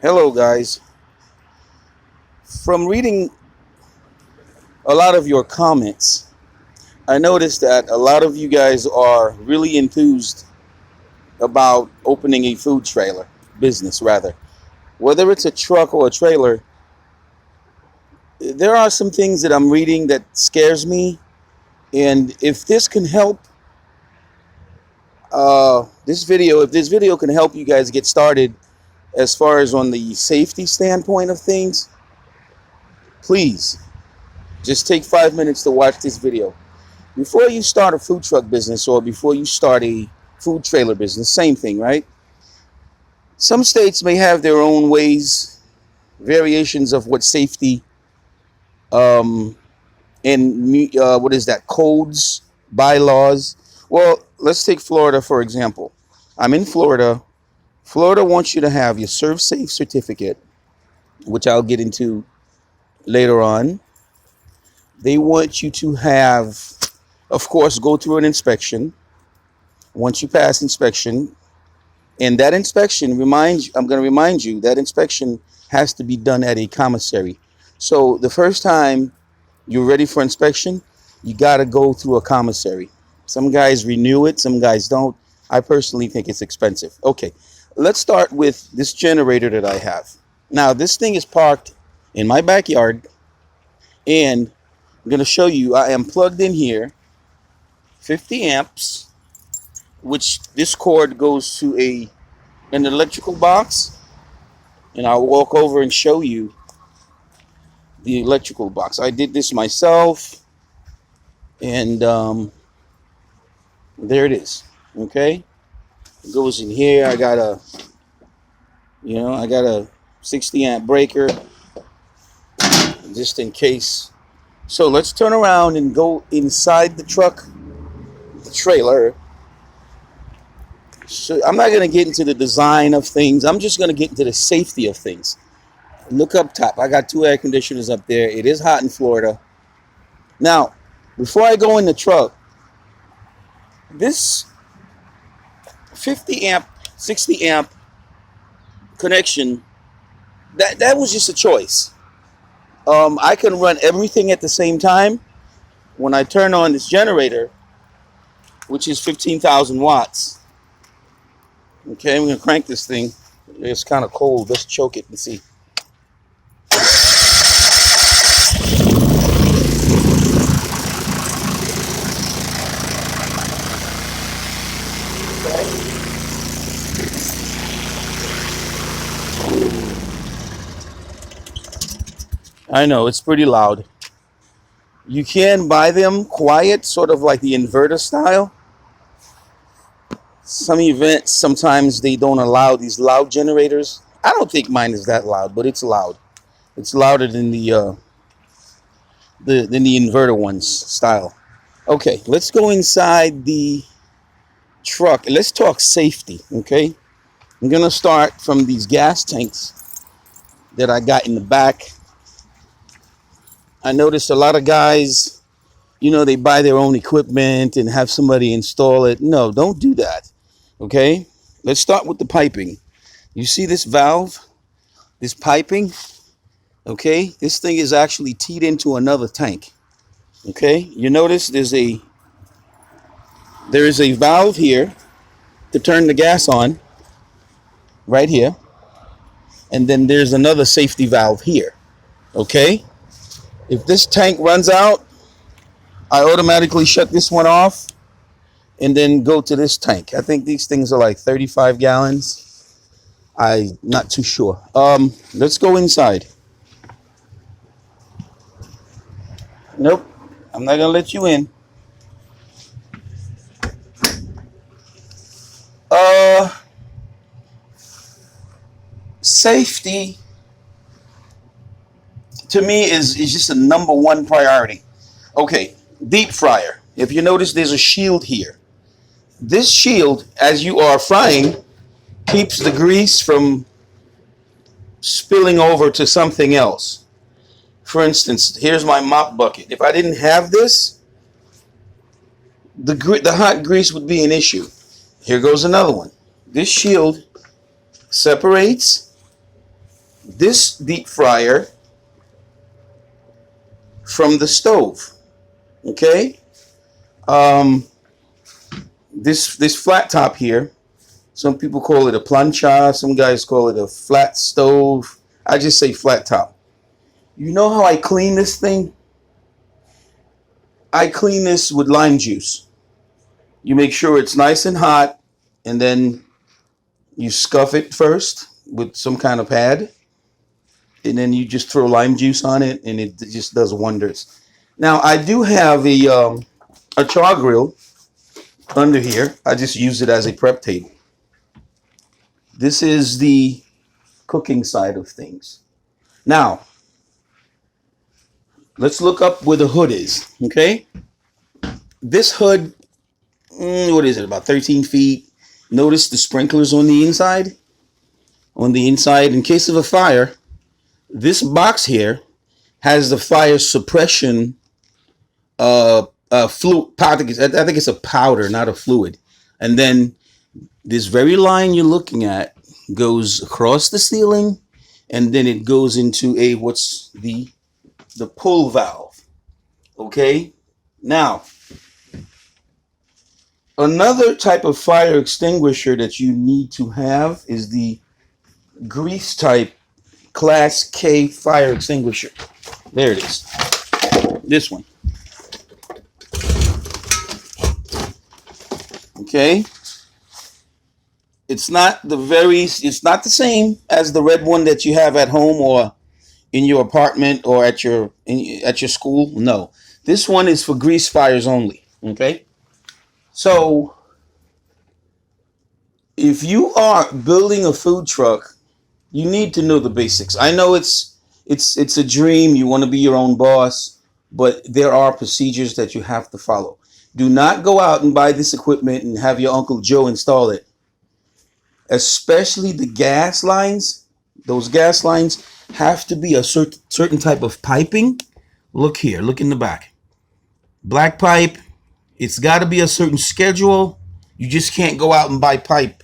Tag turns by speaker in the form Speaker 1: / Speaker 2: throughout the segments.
Speaker 1: Hello, guys. From reading a lot of your comments, I noticed that a lot of you guys are really enthused about opening a food trailer business, rather. Whether it's a truck or a trailer, there are some things that I'm reading that scares me. And if this can help, if this video can help you guys get started as far as on the safety standpoint of things, please just take 5 minutes to watch this video. Before you start a food truck business or before you start a food trailer business, same thing, right? Some states may have their own ways, variations of what safety um, and what is that, codes, bylaws. Well, let's take Florida, for example. I'm in Florida. Florida wants you to have your Serve Safe certificate, which I'll get into later on. They want you to have, of course, go through an inspection. Once you pass inspection, and that inspection, I'm going to remind you, that inspection has to be done at a commissary. So the first time you're ready for inspection, you got to go through a commissary. Some guys renew it, some guys don't. I personally think it's expensive. Okay, let's start with this generator that I have. Now, this thing is parked in my backyard, and I'm going to show you, I am plugged in here, 50 amps, which this cord goes to an electrical box, and I'll walk over and show you the electrical box. I did this myself, and there it is. Okay, it goes in here. I got a 60 amp breaker just in case. So let's turn around and go inside the truck, the trailer. So I'm not going to get into the design of things. I'm just going to get into the safety of things. Look up top. I got 2 air conditioners up there. It is hot in Florida. Now, before I go in the truck, this 50 amp, 60 amp connection, that was just a choice. I can run everything at the same time. When I turn on this generator, which is 15,000 watts. Okay, I'm going to crank this thing. It's kind of cold. Let's choke it and see. I know, it's pretty loud. You can buy them quiet, sort of like the inverter style. Some events, sometimes they don't allow these loud generators. I don't think mine is that loud, but it's loud. It's louder than the inverter ones style. Okay, let's go inside the truck. Let's talk safety, okay? I'm going to start from these gas tanks that I got in the back. I noticed a lot of guys, they buy their own equipment and have somebody install it. No, don't do that. Okay? Let's start with the piping. You see this valve? This piping? Okay? This thing is actually teed into another tank. Okay? You notice there is a valve here to turn the gas on, right here. And then there's another safety valve here. Okay? If this tank runs out, I automatically shut this one off and then go to this tank. I think these things are like 35 gallons. I'm not too sure. Let's go inside. Nope, I'm not gonna let you in. Safety to me is just a number one priority. Okay, deep fryer. If you notice, there's a shield here. This shield, as you are frying, keeps the grease from spilling over to something else. For instance, here's my mop bucket. If I didn't have this, the hot grease would be an issue. Here goes another one. This shield separates this deep fryer from the stove. Okay. Um, this flat top here. Some people call it a plancha. Some guys call it a flat stove. I just say flat top. You know how I clean this thing? I clean this with lime juice. You make sure it's nice and hot, and then you scuff it first with some kind of pad, and then you just throw lime juice on it, and it just does wonders. Now I do have a char grill under here. I just use it as a prep table. This is the cooking side of things. Now let's look up where the hood is. Okay, this hood, what is it? About 13 feet. Notice the sprinklers on the inside. On the inside, in case of a fire, this box here has the fire suppression fluid. I think it's a powder, not a fluid. And then this very line you're looking at goes across the ceiling, and then it goes into what's the pull valve. Okay. Now, another type of fire extinguisher that you need to have is the grease type Class K fire extinguisher. There it is. This one. Okay. It's not the same as the red one that you have at home or in your apartment or at your school. No. This one is for grease fires only. Okay. So if you are building a food truck, you need to know the basics. I know it's a dream. You want to be your own boss, but there are procedures that you have to follow. Do not go out and buy this equipment and have your Uncle Joe install it. Especially the gas lines. Those gas lines have to be a certain type of piping. Look here. Look in the back. Black pipe. It's got to be a certain schedule. You just can't go out and buy pipe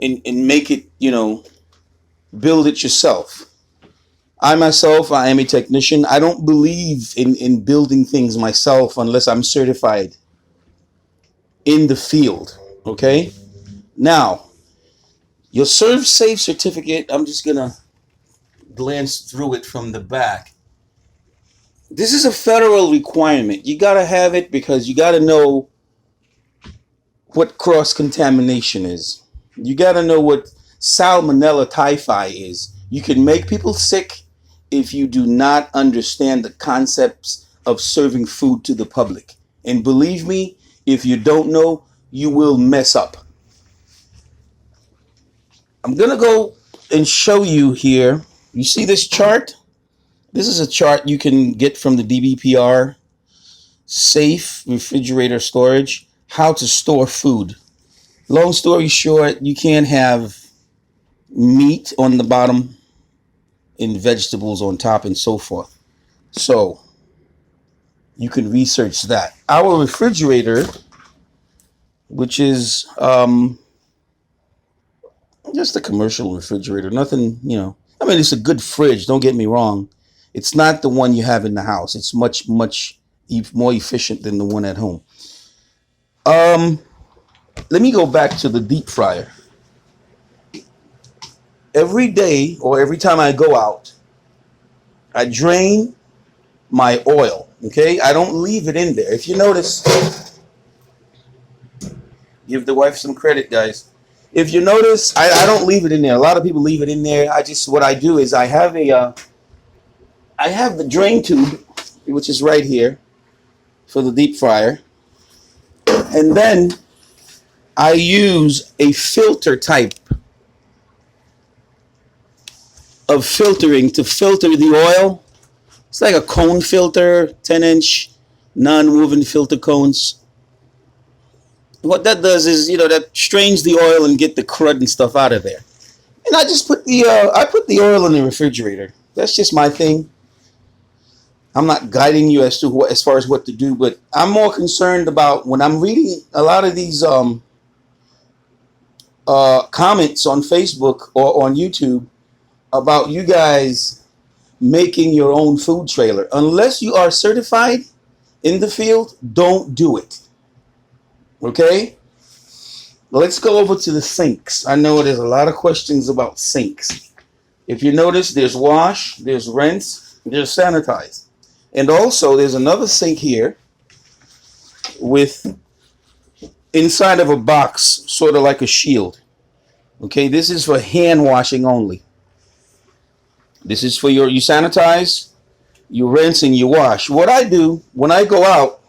Speaker 1: and make it, build it yourself. I am a technician. I don't believe in building things myself unless I'm certified in the field. Okay? Now, your ServSafe certificate, I'm just going to glance through it from the back. This is a federal requirement. You got to have it because you got to know what cross-contamination is. You got to know what Salmonella typhi is. You can make people sick if you do not understand the concepts of serving food to the public. And believe me, if you don't know, you will mess up. I'm going to go and show you here. You see this chart? This is a chart you can get from the DBPR, Safe Refrigerator Storage, how to store food. Long story short, you can't have meat on the bottom and vegetables on top and so forth. So you can research that. Our refrigerator, which is just a commercial refrigerator, nothing, it's a good fridge, don't get me wrong. It's not the one you have in the house. It's much more efficient than the one at home. Let me go back to the deep fryer. Every day or every time I go out, I drain my oil. Okay, I don't leave it in there. If you notice, give the wife some credit, guys. If you notice, I don't leave it in there. A lot of people leave it in there. What I do is I have the drain tube, which is right here for the deep fryer, and then I use a filter type of filtering to filter the oil. It's like a cone filter, 10-inch non-moving filter cones. What that does is, that strains the oil and get the crud and stuff out of there. And I just put the oil in the refrigerator. That's just my thing. I'm not guiding you as far as what to do, but I'm more concerned about when I'm reading a lot of these comments on Facebook or on YouTube. about you guys making your own food trailer. Unless you are certified in the field, don't do it. Okay? Let's go over to the sinks. I know there's a lot of questions about sinks. If you notice, there's wash, there's rinse, there's sanitize. And also, there's another sink here with inside of a box, sort of like a shield. Okay, this is for hand washing only. This is for you sanitize, you rinse, and you wash. What I do when I go out,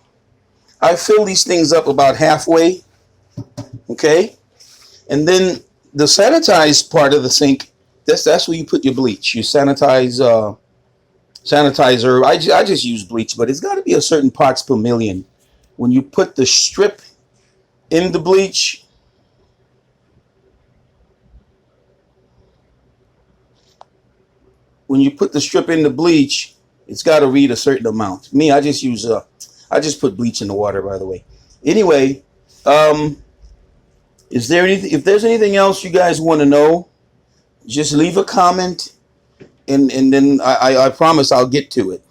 Speaker 1: I fill these things up about halfway. Okay, and then the sanitized part of the sink, that's where you put your bleach. You sanitizer. I just use bleach, but it's got to be a certain parts per million. When you put the strip in the bleach, it's got to read a certain amount. Me, I just put bleach in the water. By the way. Anyway, is there anything? If there's anything else you guys want to know, just leave a comment, and then I promise I'll get to it.